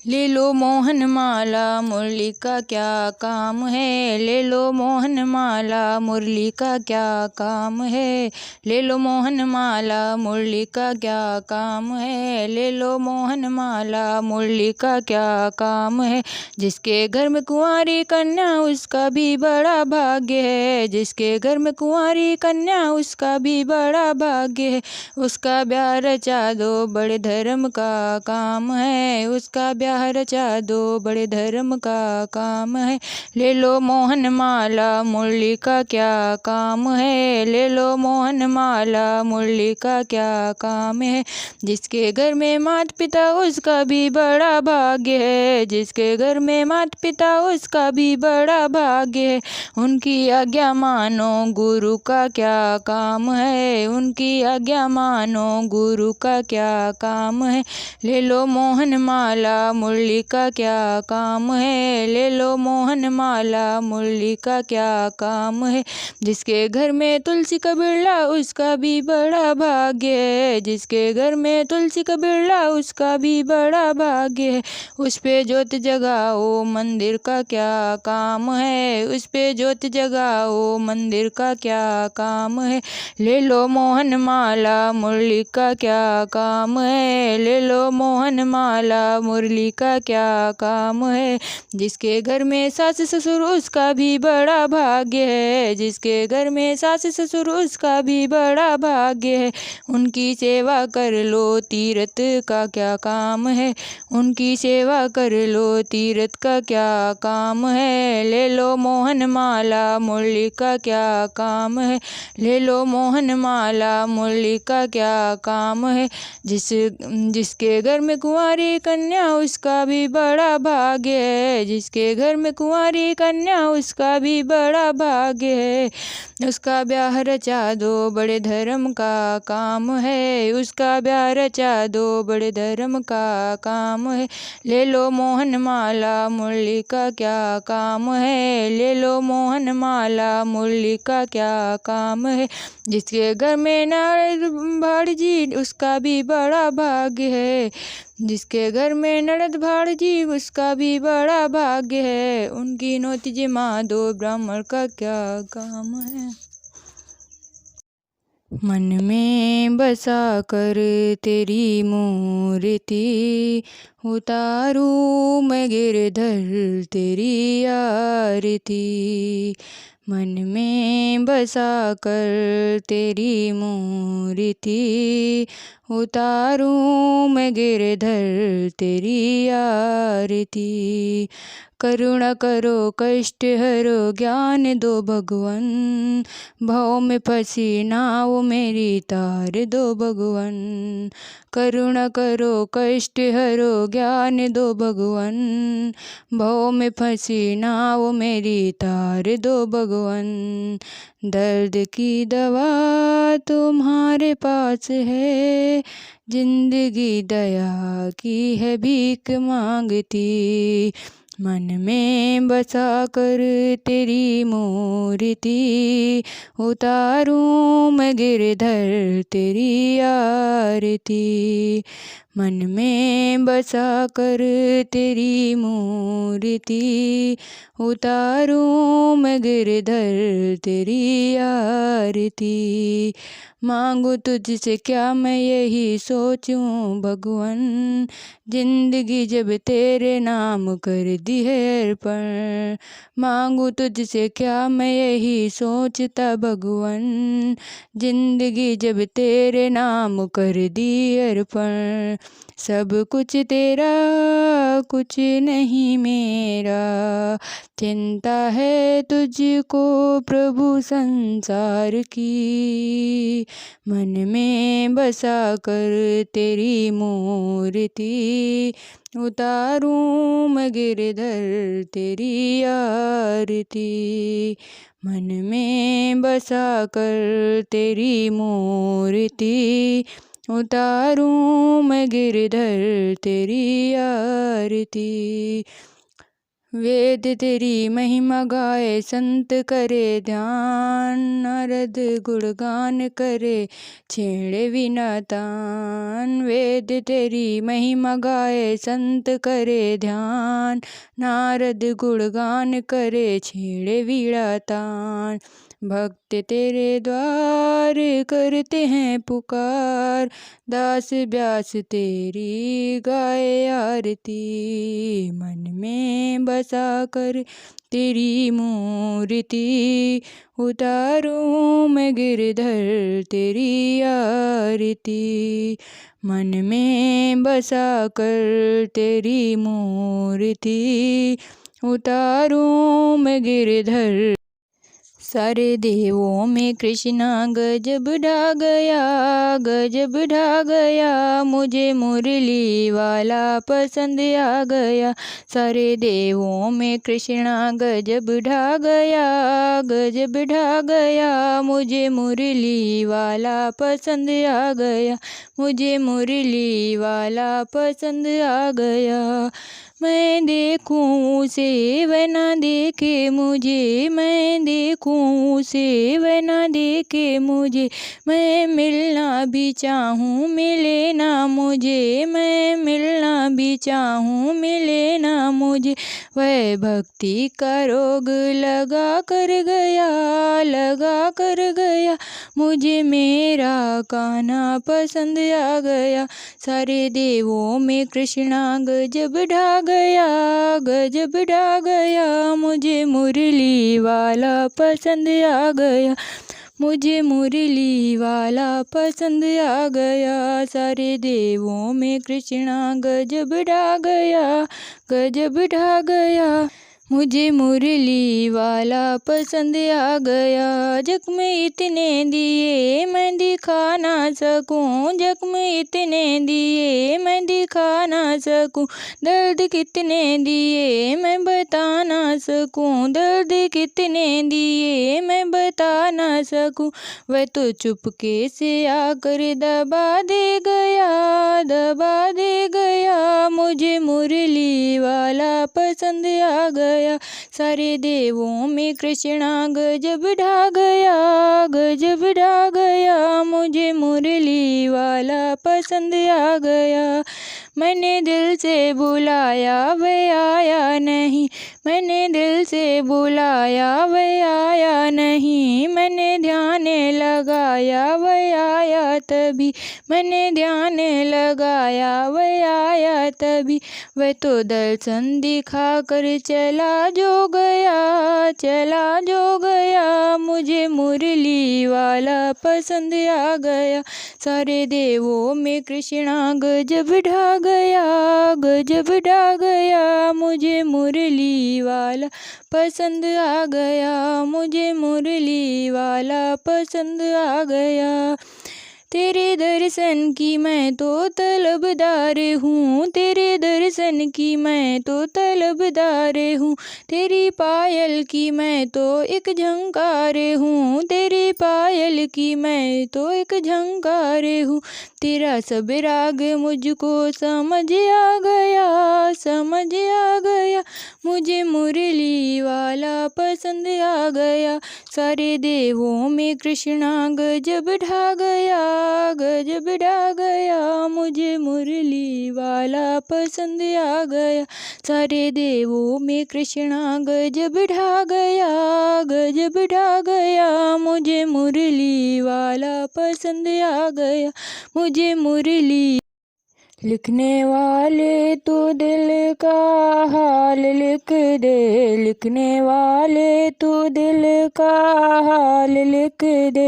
ले लो मोहन माला मुरली का क्या काम है, ले लो मोहन माला मुरली का क्या काम है, ले लो मोहन माला मुरली का क्या काम है, ले लो मोहन माला मुरली का क्या काम है। जिसके घर में कुंवारी कन्या उसका भी बड़ा भाग्य है, जिसके घर में कुंवारी कन्या उसका भी बड़ा भाग्य है। उसका ब्याह रचा दो बड़े धर्म का काम है, उसका ब्याह रचा दो बड़े धर्म का काम है। ले लो मोहन माला मुरली का क्या काम है, ले लो मोहन माला मुरली का क्या काम है। जिसके घर में माता पिता उसका भी बड़ा भाग्य है, जिसके घर में माता पिता उसका भी बड़ा भाग्य है। उनकी आज्ञा मानो गुरु का क्या काम है, उनकी आज्ञा मानो गुरु का क्या काम है। ले लो मोहन माला मुरली का क्या काम है, ले लो मोहन माला मुरली का क्या काम है। जिसके घर में तुलसी का बिरला उसका भी बड़ा भाग्य है, जिसके घर में तुलसी का बिरला उसका भी बड़ा भाग्य है। उस पे ज्योत जगाओ मंदिर का क्या काम है, उस पे ज्योत जगाओ मंदिर का क्या काम है। ले लो मोहन माला मुरली का क्या काम है, ले लो मोहन माला मुरली का क्या काम है। जिसके घर में सास ससुर उसका भी बड़ा भाग्य है, जिसके घर में सास ससुर उसका भी बड़ा भाग्य है। उनकी सेवा कर लो तीरथ का क्या काम है, उनकी सेवा कर लो तीरथ का क्या काम है। ले लो मोहन माला मुरली का क्या काम है, ले लो मोहन माला मुरली का क्या काम है। जिसके घर में कुंवारी कन्या उसका भी बड़ा भाग्य है, जिसके घर में कुंवारी कन्या उसका भी बड़ा भाग्य है। उसका ब्याह रचा दो बड़े धर्म का काम है, उसका ब्याह रचा दो बड़े धर्म का काम है। ले लो मोहन माला मुरली का क्या काम है, ले लो मोहन माला मुरली का क्या काम है। जिसके घर में नारद भाड़जी उसका भी बड़ा भाग्य है, जिसके घर में नरद भाड़जी उसका भी बड़ा भाग्य है। उनकी नौती जमा दो ब्राह्मण का क्या काम है। मन में बसा कर तेरी मूर्ति उतारूं मैं गिरधर तेरी आरती। मन में बसा कर तेरी मूर्ति उतारूं मैं गिरधर तेरी आरती। करुणा करो कष्ट हरो ज्ञान दो भगवन, भाव में फंसी नाव मेरी तार दो भगवन। करुणा करो कष्ट हरो ज्ञान दो भगवन, भाव में फंसी नाव मेरी तार दो भगवन। दर्द की दवा तुम्हारे पास है, जिंदगी दया की है भीख मांगती। मन में बसा कर तेरी मूर्ति उतारूं मैं गिरधर तेरी आरती। मन में बसा कर तेरी मूर्ति उतारूं मैं गिरधर तेरी आरती। मांगू तुझसे क्या मैं यही सोचूं भगवन, जिंदगी जब तेरे नाम कर दी है अर्पण। मांगू तुझसे क्या मैं यही सोचता भगवन, जिंदगी जब तेरे नाम कर दी अर्पण। सब कुछ तेरा कुछ नहीं मेरा, चिंता है तुझको प्रभु संसार की। मन में बसा कर तेरी मूर्ति उतारूं मैं गिरधर तेरी आरती। मन में बसा कर तेरी मूर्ति उतारूं मैं गिरधर तेरी आरती। वेद तेरी महिमा गाए संत करे ध्यान, नारद गुणगान करे छेड़े बिना तान। वेद तेरी महिमा गाए संत करे ध्यान, नारद गुणगान करे छेड़े बिना तान। भक्त तेरे द्वार करते हैं पुकार, दास व्यास तेरी गाए आरती। मन में बसा कर तेरी मूर्ति, उतारूं मैं गिरधर तेरी आरती। मन में बसा कर तेरी मूर्ति, उतारूं मैं गिरधर। सारे देवों में कृष्णा गजब ढा गया, गजब ढा गया, मुझे मुरली वाला पसंद आ गया। सारे देवों में कृष्णा गजब ढा गया, गजब ढा गया, मुझे मुरली वाला पसंद आ गया, मुझे मुरली वाला पसंद आ गया। मैं देखूं उसे वह ना देखे मुझे, मैं देखूं उसे वह ना देखे मुझे। मैं मिलना भी चाहूँ मिले ना मुझे, मैं मिलना भी चाहूँ मिले ना मुझे। वह भक्ति का रोग लगा कर गया, लगा कर गया, मुझे मेरा कान्हा पसंद आ गया। सारे देवों में कृष्णा गजब ढा गया, गजब ढा गया, मुझे मुरली वाला पसंद आ गया, मुझे मुरली वाला पसंद आ गया। सारे देवों में कृष्णा गजब ढा गया, गजब ढा गया, मुझे मुरली वाला पसंद आ गया। जख्म इतने दिए मैं दिखा ना सकूं, जख्म इतने दिए मैं दिखा ना सकूं। दर्द कितने दिए मैं बता ना सकूं, दर्द कितने दिए मैं बता ना सकूं। वह तो चुपके से आकर दबा दे गया, दबा दे गया, मुझे मुरली वाला पसंद आ गया। सारे देवों में कृष्णा गजब ढा गया, गजब ढा गया, मुझे मुरली वाला पसंद आ गया। मैंने दिल से बुलाया वह आया नहीं, मैंने दिल से बुलाया वह आया नहीं। मैंने ध्यान लगाया वह आया तभी, मैंने ध्यान लगाया वह आया तभी। वह तो दर्शन दिखा कर चला जो गया, चला जो गया, मुझे मुरली वाला पसंद आ गया। सारे देवों में कृष्णा गजब ढा गया, गजब ढा गया, मुझे मुरली वाला पसंद आ गया, मुझे मुरली वाला पसंद आ गया। तेरे दर्शन की मैं तो तलबदार हूँ, तेरे दर्शन की मैं तो तलबदार हूँ। तेरी पायल की मैं तो एक झंकार हूँ, तेरी पायल की मैं तो एक झंकार हूँ। तेरा सब राग मुझको समझ आ गया, समझ आ गया, मुझे मुरली वाला पसंद आ गया। सारे देवों में कृष्णा गजब ढा गया, गजब ढा गया, मुझे मुरली वाला पसंद आ गया। सारे देवों में कृष्णा गजब ढा गया, गजब ढा गया, मुझे मुरली वाला पसंद आ गया, मुझे मुरली। लिखने वाले तो दिल का हाल लिख दे, लिखने वाले तो दिल का हाल लिख दे।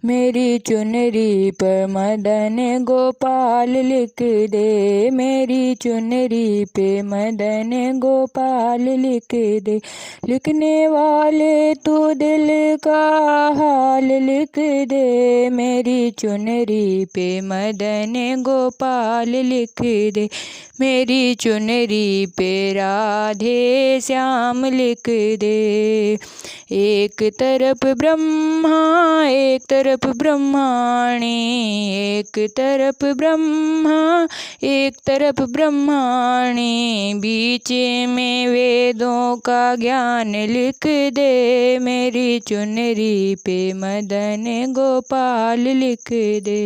मेरी चुनरी पर मदन गोपाल लिख दे, मेरी चुनरी पे मदन गोपाल लिख दे। लिखने वाले तो दिल का हाल लिख दे, मेरी चुनरी पे मदन गोपाल लिख दे, मेरी चुनरी पे राधे श्याम लिख दे। एक तरफ ब्रह्मा एक तरफ ब्रह्माणी, एक तरफ ब्रह्मा एक तरफ ब्रह्माणी, बीच में वेदों का ज्ञान लिख दे, मेरी चुनरी पे मदन गोपाल लिख दे।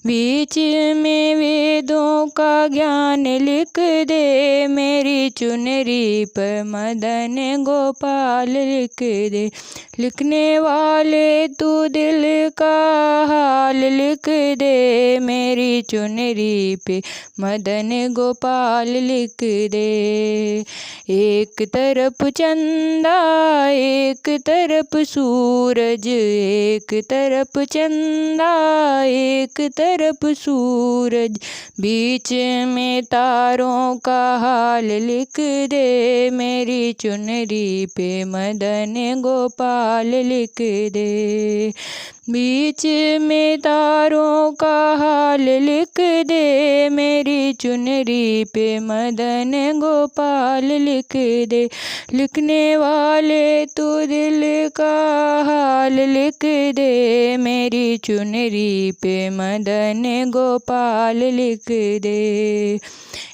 बीच में वेदों का ज्ञान लिख दे, मेरी चुनरी पर मदन गोपाल लिख दे। लिखने वाले तू दिल का हाल लिख दे, मेरी चुनरी पे मदन गोपाल लिख दे। एक तरफ चंदा एक तरफ सूरज, एक तरफ चंदा एक तरफ सूरज, बीच में तारों का हाल लिख दे, मेरी चुनरी पे मदन गोपाल लिख दे। बीच में तारों का हाल लिख दे, मेरी चुनरी पे मदन गोपाल लिख दे। लिखने वाले तू दिल का हाल लिख दे, मेरी चुनरी पे मदन गोपाल लिख दे।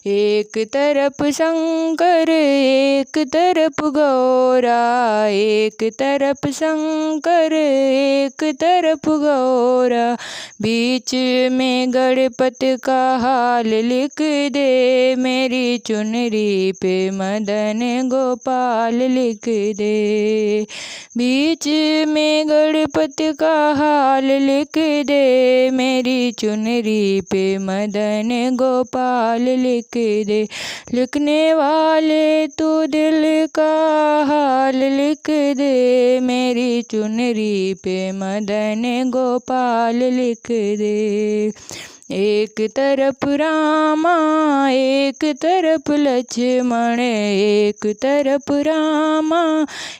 एक तरफ शंकर एक तरफ गौरा, एक तरफ शंकर एक तरफ गौरा, बीच में गणपति का हाल लिख दे, मेरी चुनरी पे मदन गोपाल लिख दे। बीच में गणपति का हाल लिख दे, मेरी चुनरी पे मदन गोपाल लिख दे। लिखने वाले तू दिल का हाल लिख दे, मेरी चुनरी पे मदन गोपाल लिख दे। एक तरफ रामा एक तरफ लक्ष्मण, एक तरफ रामा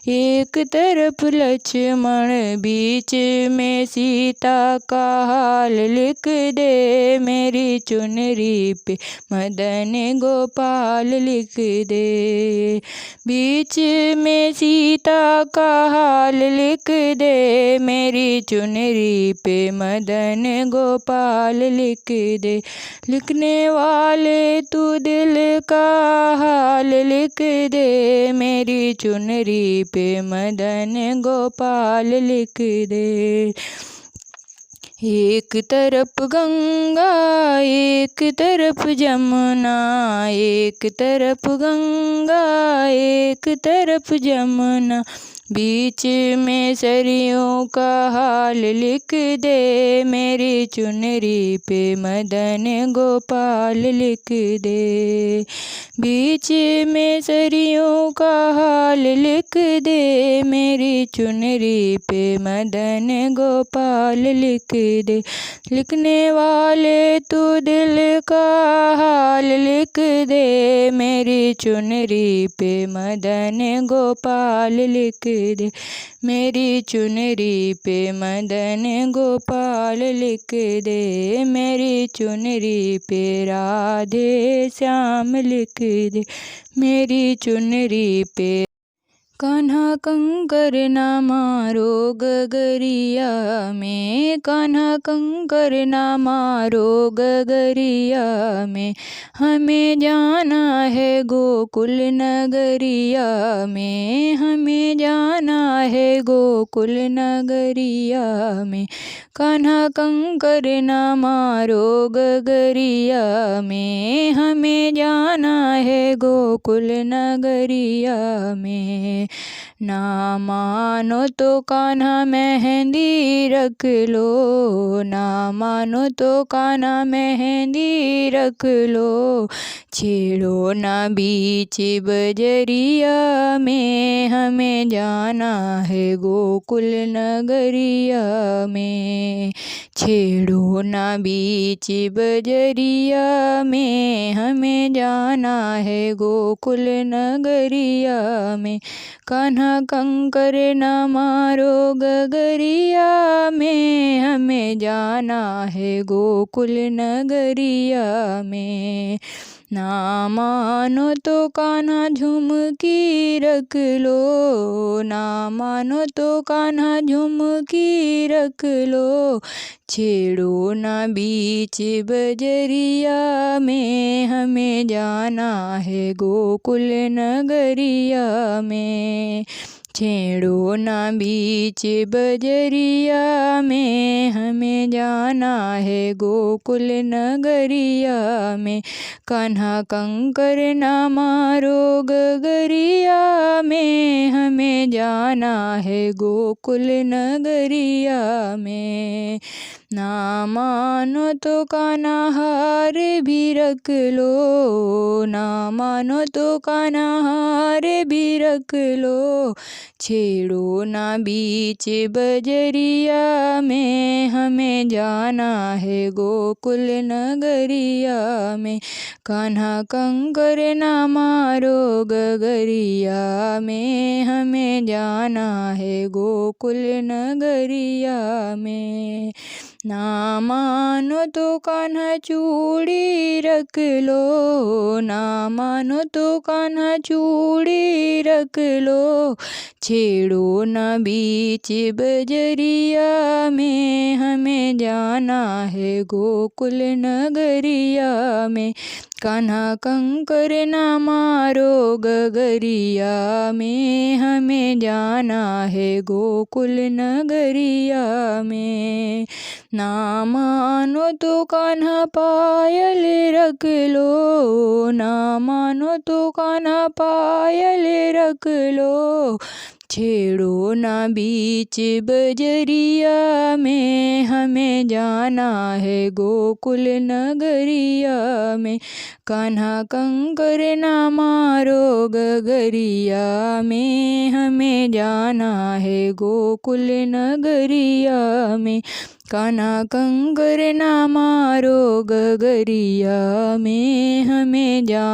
एक तरफ लक्ष्मण, बीच में सीता का हाल लिख दे, मेरी चुनरी पे मदन गोपाल लिख दे। बीच में सीता का हाल लिख दे, मेरी चुनरी पे मदन गोपाल लिख दे। लिखने वाले तू दिल का हाल लिख दे, मेरी चुनरी पे मदन गोपाल लिख दे। एक तरफ गंगा एक तरफ जमुना, एक तरफ गंगा एक तरफ जमुना, बीच में सरयों का हाल लिख दे, मेरी चुनरी पे मदन गोपाल लिख दे। बीच में सरयों का हाल लिख दे, मेरी चुनरी पे मदन गोपाल लिख दे। लिखने वाले तू दिल का हाल लिख दे, मेरी चुनरी पे मदन गोपाल लिख दे, मेरी चुनरी पे मदन गोपाल लिख दे, मेरी चुनरी पे राधे श्याम लिख दे, मेरी चुनरी पे। कान्हा कंकर ना मारो गगरिया में, कान्हा कंकर ना मारो गगरिया में, हमें जाना है गोकुल नगरिया में, हमें जाना है गोकुल नगरिया में। कान्हा कंकर ना मारो गगरिया में, हमें जाना है गोकुल नगरिया में। ना मानो तो कान्हा मेहंदी रख लो, ना मानो तो कान्हा मेहंदी रख लो, छेड़ो ना बीच बजरिया में, हमें जाना है गोकुल नगरिया में। छेड़ो ना बीच बजरिया में, हमें जाना है गोकुल नगरिया में। कान्हा कान्हा कंकर न मारो गगरिया में, हमें जाना है गोकुल नगरिया में। ना मानो तो कान्हा झुमकी रख लो, ना मानो तो कान्हा झुमकी रख लो, छेड़ो ना बीच बजरिया में, हमें जाना है गोकुल नगरिया में। छेड़ो ना बीच बजरिया में, हमें जाना है गोकुल नगरिया में। कान्हा कंकर न मारो गगरिया में, हमें जाना है गोकुल नगरिया में। ना मानो तो कान्हा हार भी रख लो, ना मानो तो कान्हा हार भी रख लो, छेड़ो ना बीच बजरिया में, हमें जाना है गोकुल नगरिया में। कान्हा कंकर न मारो गगरिया में, हमें जाना है गोकुल नगरिया में। ना मानो तो कान्हा चूड़ी रख लो, ना मानो तो कान्हा चूड़ी रख लो, छेड़ो ना बीच बजरिया में, हमें जाना है गोकुल नगरिया में। कान्हा कंकर न मारो गगरिया में, हमें जाना है गोकुल नगरिया में। ना मानो तो कान्हा पायल रख लो, ना मानो तो कान्हा पायल रख लो, छेड़ो ना बीच बजरिया में, हमें जाना है गोकुल नगरिया में। कान्हा कंकर न मारो गगरिया में, हमें जाना है गोकुल नगरिया में। कान्हा कंकर न मारो गगरिया में, हमें जाना